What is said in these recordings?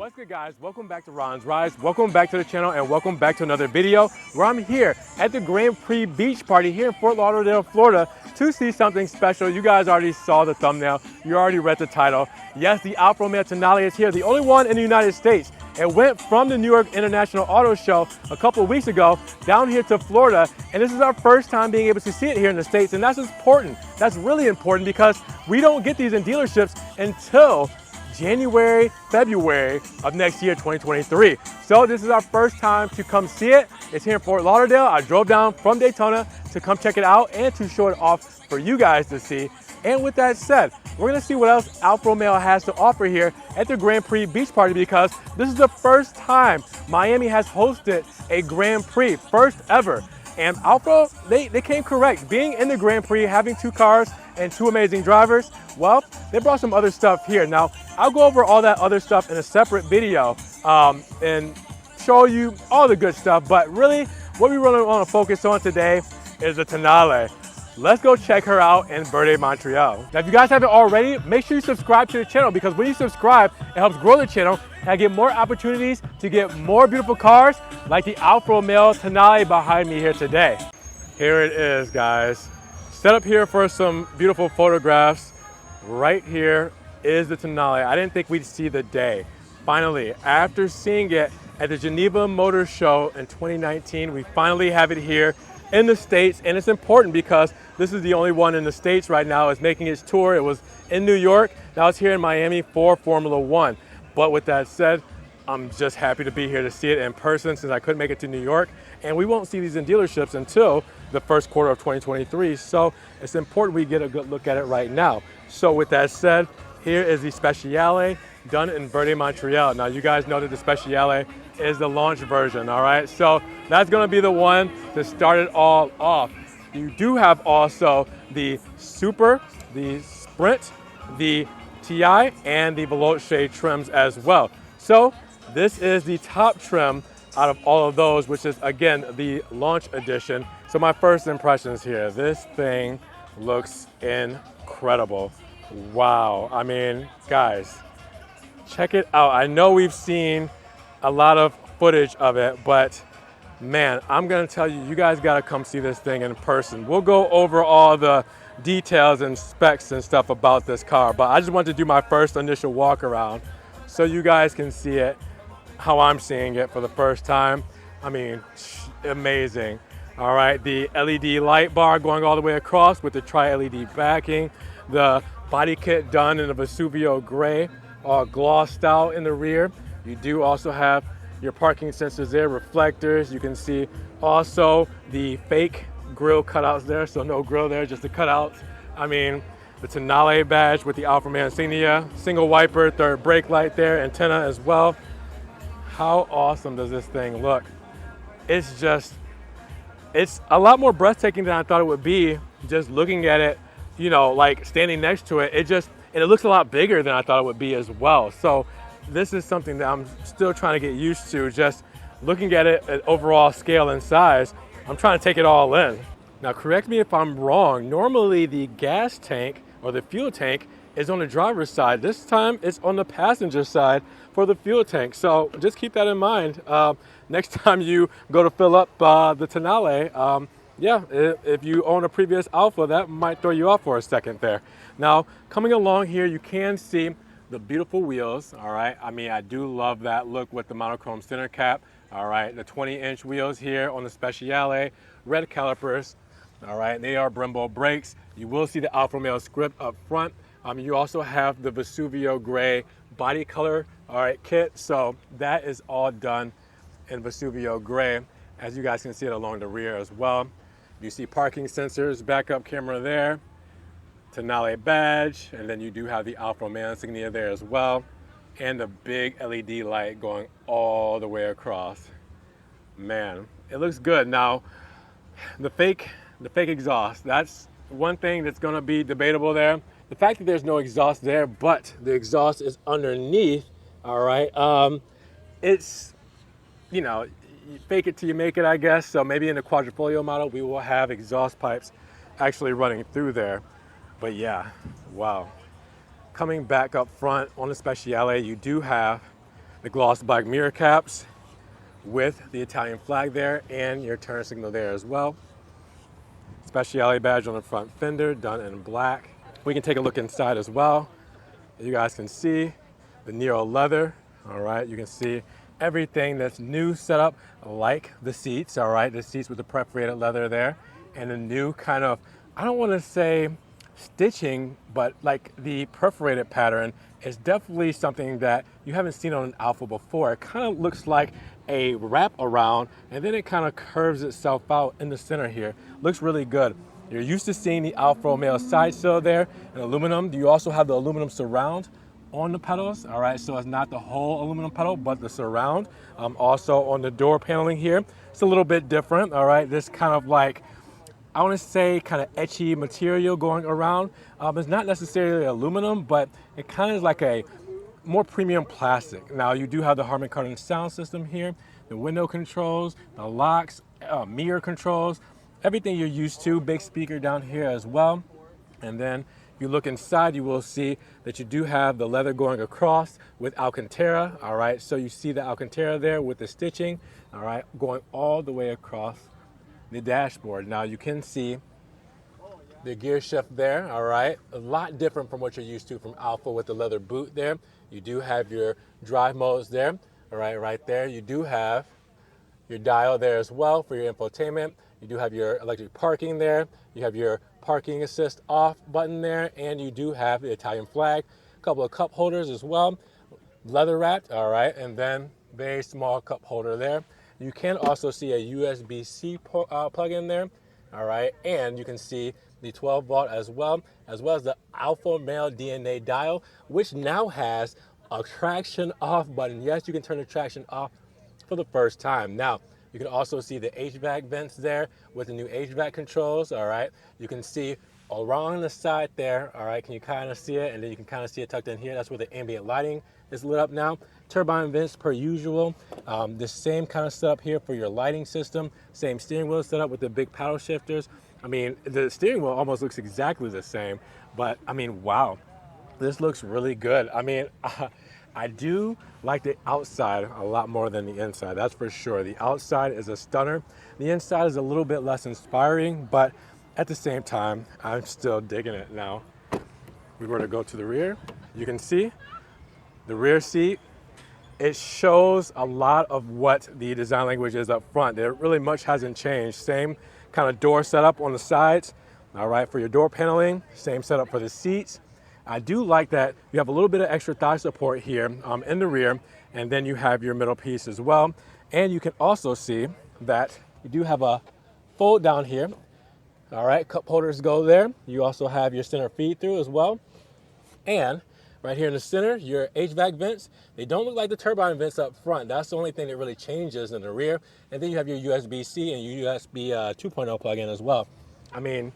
What's good, guys? Welcome back to Ron's Rides. Welcome back to the channel and welcome back to another video where I'm here at the Grand Prix beach party here in Fort Lauderdale, Florida to see something special. You guys already saw the thumbnail. You already read the title. Yes, the Alfa Romeo Tonale is here, the only one in the United States. It went from the New York International Auto Show a couple of weeks ago down here to Florida, and this is our first time being able to see it here in the States, and that's important. That's really important because we don't get these in dealerships until January, February of next year, 2023. So this is our first time to come see it. It's here in Fort Lauderdale. I drove down from Daytona to come check it out and to show it off for you guys to see. And with that said, we're gonna see what else Alfa Romeo has to offer here at the Grand Prix beach party because this is the first time Miami has hosted a Grand Prix, first ever. And Alfa, they came correct. Being in the Grand Prix, having two cars and two amazing drivers, well, they brought some other stuff here. Now, I'll go over all that other stuff in a separate video and show you all the good stuff. But really, what we really want to focus on today is the Tonale. Let's go check her out in Verde, Montreal. Now, if you guys haven't already, make sure you subscribe to the channel because when you subscribe, it helps grow the channel and I get more opportunities to get more beautiful cars like the Alfa Romeo Tonale behind me here today. Here it is, guys. Set up here for some beautiful photographs. Right here is the Tonale. I didn't think we'd see the day. Finally, after seeing it at the Geneva Motor Show in 2019, we finally have it here in the States, and it's important because this is the only one in the States right now. It's making its tour. It was in New York. Now it's here in Miami for Formula One. But with that said, I'm just happy to be here to see it in person since I couldn't make it to New York. And we won't see these in dealerships until the first quarter of 2023. So it's important we get a good look at it right now. So with that said, here is the Speciale done in Verde, Montreal. Now you guys know that the Speciale is the launch version, all right? So that's gonna be the one to start it all off. You do have also the Super, the Sprint, the TI, and the Veloce trims as well. So this is the top trim out of all of those, which is again, the launch edition. So my first impressions here, this thing looks incredible. Wow, I mean, guys, check it out. I know we've seen a lot of footage of it, but man, I'm gonna tell you, you guys gotta come see this thing in person. We'll go over all the details and specs and stuff about this car, but I just wanted to do my first initial walk around so you guys can see it how I'm seeing it for the first time. I mean, amazing. All right, the LED light bar going all the way across with the tri-LED backing, the body kit done in a Vesuvio gray, all glossed out in the rear. You do also have your parking sensors there, reflectors. You can see also the fake grill cutouts there, so no grill there, just the cutouts. I mean, the Tonale badge with the Alfa Romeo insignia, single wiper, third brake light there, antenna as well. How awesome does this thing look? It's just, it's a lot more breathtaking than I thought it would be just looking at it, you know, like standing next to it. And it looks a lot bigger than I thought it would be as well. So this is something that I'm still trying to get used to, just looking at it at overall scale and size. I'm trying to take it all in. Now, correct me if I'm wrong. Normally the gas tank or the fuel tank is on the driver's side. This time it's on the passenger side for the fuel tank. So just keep that in mind. Next time you go to fill up the Tonale, yeah, if you own a previous Alfa, that might throw you off for a second there. Now, coming along here, you can see the beautiful wheels, all right? I mean, I do love that look with the monochrome center cap, all right? The 20-inch wheels here on the Speciale, red calipers, all right? They are Brembo brakes. You will see the Alfa Romeo script up front. You also have the Vesuvio gray body color, all right, kit. So that is all done in Vesuvio gray, as you guys can see it along the rear as well. You see parking sensors, backup camera there, Tonale badge, and then you do have the Alfa Romeo insignia there as well, and the big LED light going all the way across. Man, it looks good. Now, the fake exhaust, that's one thing that's gonna be debatable there. The fact that there's no exhaust there, but the exhaust is underneath, all right? It's, you know, you fake it till you make it, I guess. So maybe in the Quadrifoglio model, we will have exhaust pipes actually running through there. But yeah, wow. Coming back up front on the Speciale, you do have the gloss black mirror caps with the Italian flag there and your turn signal there as well. Speciale badge on the front fender, done in black. We can take a look inside as well. You guys can see the Nero leather, all right? You can see everything that's new set up, like the seats, all right? The seats with the perforated leather there, and the new kind of, I don't want to say stitching, but like the perforated pattern is definitely something that you haven't seen on an Alfa before. It kind of looks like a wrap around, and then it kind of curves itself out in the center here. Looks really good. You're used to seeing the Alfa Romeo side sill there in aluminum. You also have the aluminum surround on the pedals, all right? So it's not the whole aluminum pedal, but the surround. Also on the door paneling here, it's a little bit different, all right? This kind of like, I want to say kind of etchy material going around. It's not necessarily aluminum, but it kind of is like a more premium plastic. Now you do have the Harman Kardon sound system here, the window controls, the locks, mirror controls, everything you're used to. Big speaker down here as well. And then if you look inside, you will see that you do have the leather going across with Alcantara, all right? So you see the Alcantara there with the stitching, all right, going all the way across the dashboard. Now you can see the gear shift there, all right? A lot different from what you're used to from Alfa with the leather boot there. You do have your drive modes there, all right there. You do have your dial there as well for your infotainment. You do have your electric parking there. You have your parking assist off button there, and you do have the Italian flag, a couple of cup holders as well, leather wrapped, all right, and then very small cup holder there. You can also see a USB-C plug in there, all right, and you can see the 12 volt as well as the Alfa Romeo DNA dial, which now has a traction off button. Yes, you can turn the traction off for the first time. Now, you can also see the HVAC vents there with the new HVAC controls, all right? You can see around the side there, all right? Can you kind of see it? And then you can kind of see it tucked in here. That's where the ambient lighting is lit up now. Turbine vents per usual. The same kind of setup here for your lighting system. Same steering wheel setup with the big paddle shifters. I mean, the steering wheel almost looks exactly the same, but I mean, wow, this looks really good. I mean, I do like the outside a lot more than the inside, that's for sure. The outside is a stunner. The inside is a little bit less inspiring, but at the same time, I'm still digging it. Now, if we were to go to the rear, you can see the rear seat. It shows a lot of what the design language is up front. There really much hasn't changed. Same kind of door setup on the sides, all right, for your door paneling. Same setup for the seats. I do like that you have a little bit of extra thigh support here in the rear, and then you have your middle piece as well. And you can also see that you do have a fold down here. All right, cup holders go there. You also have your center feed through as well. And right here in the center, your HVAC vents. They don't look like the turbine vents up front. That's the only thing that really changes in the rear. And then you have your USB-C and your USB 2.0 plug-in as well. I mean,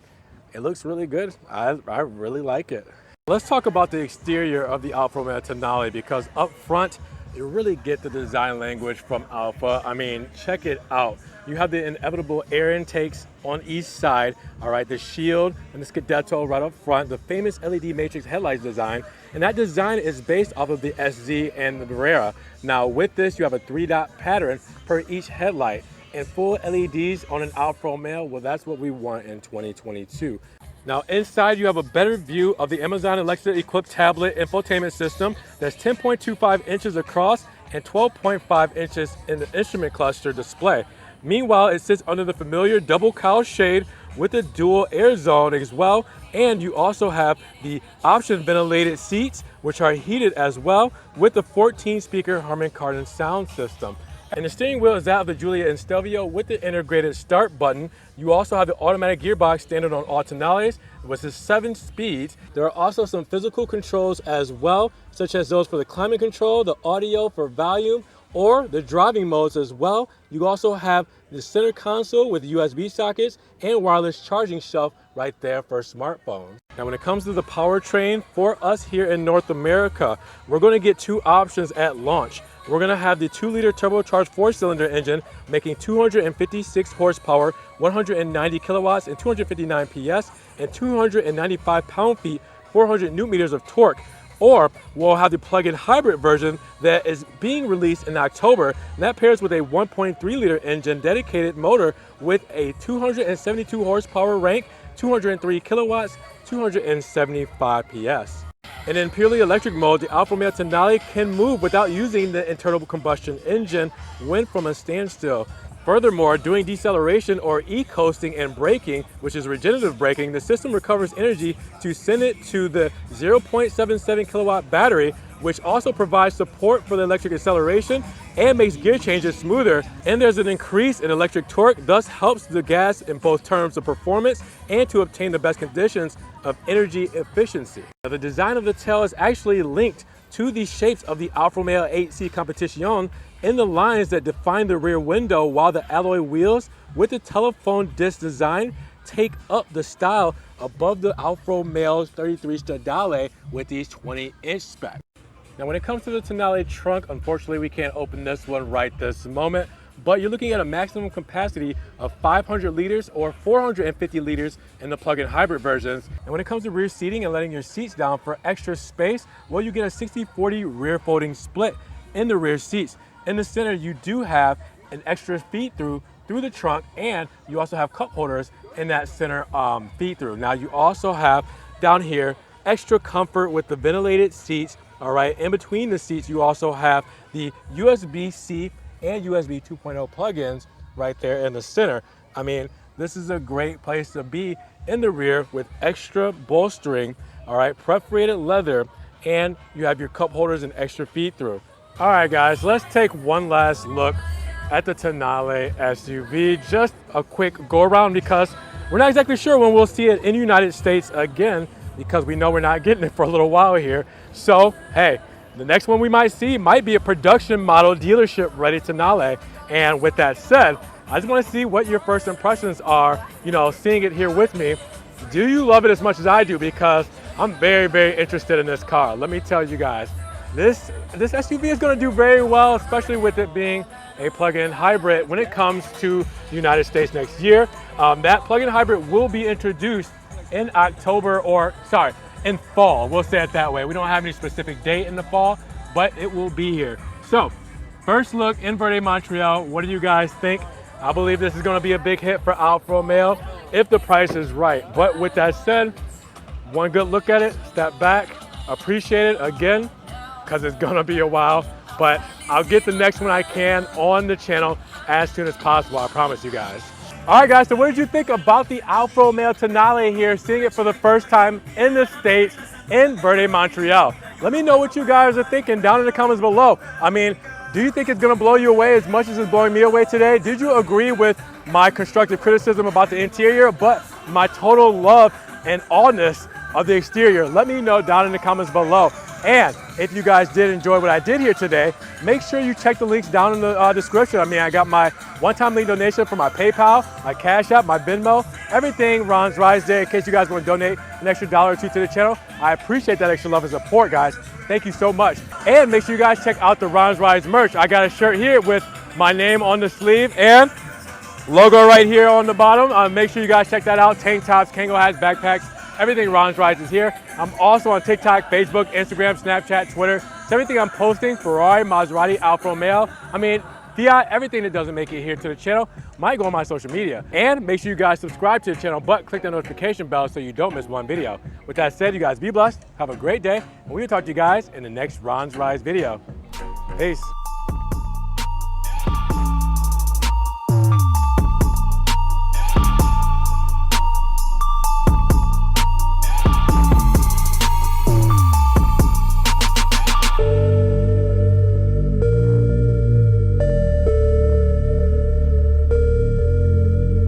it looks really good. I really like it. Let's talk about the exterior of the Alfa Romeo Tonale, because up front, you really get the design language from Alfa. I mean, check it out. You have the inevitable air intakes on each side, all right, the shield and the Scudetto right up front, the famous LED matrix headlights design, and that design is based off of the SZ and the Barrera. Now with this, you have a 3-dot pattern per each headlight, and full LEDs on an Alfa Romeo, well, that's what we want in 2022. Now inside you have a better view of the Amazon Alexa equipped tablet infotainment system that's 10.25 inches across and 12.5 inches in the instrument cluster display. Meanwhile, it sits under the familiar double cowl shade with a dual air zone as well, and you also have the option ventilated seats, which are heated as well, with the 14-speaker Harman Kardon sound system. And the steering wheel is that of the Giulia and Stelvio with the integrated start button. You also have the automatic gearbox standard on all Tonales, which is 7 speeds. There are also some physical controls as well, such as those for the climate control, the audio for volume, or the driving modes as well. You also have the center console with USB sockets and wireless charging shelf right there for smartphones. Now when it comes to the powertrain, for us here in North America, we're going to get 2 options at launch. We're going to have the 2-liter turbocharged 4-cylinder engine making 256 horsepower, 190 kilowatts, and 259 PS, and 295 pound-feet, 400 newton meters of torque. Or we'll have the plug-in hybrid version that is being released in October. And that pairs with a 1.3-liter engine dedicated motor with a 272 horsepower rank, 203 kilowatts, 275 PS. And in purely electric mode, the Alfa Romeo Tonale can move without using the internal combustion engine when from a standstill. Furthermore, doing deceleration or e-coasting and braking, which is regenerative braking, the system recovers energy to send it to the 0.77 kilowatt battery, which also provides support for the electric acceleration and makes gear changes smoother. And there's an increase in electric torque, thus helps the gas in both terms of performance and to obtain the best conditions of energy efficiency. Now, the design of the tail is actually linked to the shapes of the Alfa Romeo 8C Competition in the lines that define the rear window, while the alloy wheels with the telephone disc design take up the style above the Alfa Romeo 33 Stradale with these 20-inch specs. Now, when it comes to the Tonale trunk, unfortunately we can't open this one right this moment, but you're looking at a maximum capacity of 500 liters or 450 liters in the plug-in hybrid versions. And when it comes to rear seating and letting your seats down for extra space, well, you get a 60-40 rear folding split in the rear seats. In the center, you do have an extra feed-through through the trunk, and you also have cup holders in that center feed-through. Now, you also have down here extra comfort with the ventilated seats. All right, in between the seats, you also have the USB-C and USB 2.0 plugins right there in the center. I mean, this is a great place to be in the rear with extra bolstering, all right, perforated leather, and you have your cup holders and extra feed through. All right, guys, let's take one last look at the Tonale SUV. Just a quick go around because we're not exactly sure when we'll see it in the United States again, because we know we're not getting it for a little while here. So, hey, the next one we might see might be a production model dealership ready Tonale. And with that said, I just want to see what your first impressions are, you know, seeing it here with me. Do you love it as much as I do? Because I'm very, very interested in this car. Let me tell you guys, this SUV is going to do very well, especially with it being a plug-in hybrid when it comes to the United States next year. That plug-in hybrid will be introduced in October, or sorry, in fall. We'll say it that way. We don't have any specific date in the fall, but it will be here. So, first look in Verde, Montreal. What do you guys think? I believe this is going to be a big hit for Alfa Romeo if the price is right. But with that said, one good look at it, step back, appreciate it again, because it's going to be a while. But I'll get the next one I can on the channel as soon as possible. I promise you guys. All right, guys, so what did you think about the Alfa Romeo Tonale here, seeing it for the first time in the States in Verde, Montreal? Let me know what you guys are thinking down in the comments below. I mean, do you think it's gonna blow you away as much as it's blowing me away today? Did you agree with my constructive criticism about the interior, but my total love and awness of the exterior? Let me know down in the comments below. And if you guys did enjoy what I did here today, make sure you check the links down in the description. I mean, I got my one-time link donation for my PayPal, my Cash App, my Venmo, everything Ron's Rise there in case you guys want to donate an extra $1 or $2 to the channel. I appreciate that extra love and support, guys. Thank you so much. And make sure you guys check out the Ron's Rise merch. I got a shirt here with my name on the sleeve and logo right here on the bottom. Make sure you guys check that out. Tank tops, Kango hats, backpacks. Everything Ron's Rise is here. I'm also on TikTok, Facebook, Instagram, Snapchat, Twitter. So everything I'm posting, Ferrari, Maserati, Alfa Romeo, I mean, Fiat, everything that doesn't make it here to the channel might go on my social media. And make sure you guys subscribe to the channel, but click the notification bell so you don't miss one video. With that said, you guys be blessed, have a great day, and we'll talk to you guys in the next Ron's Rise video. Peace.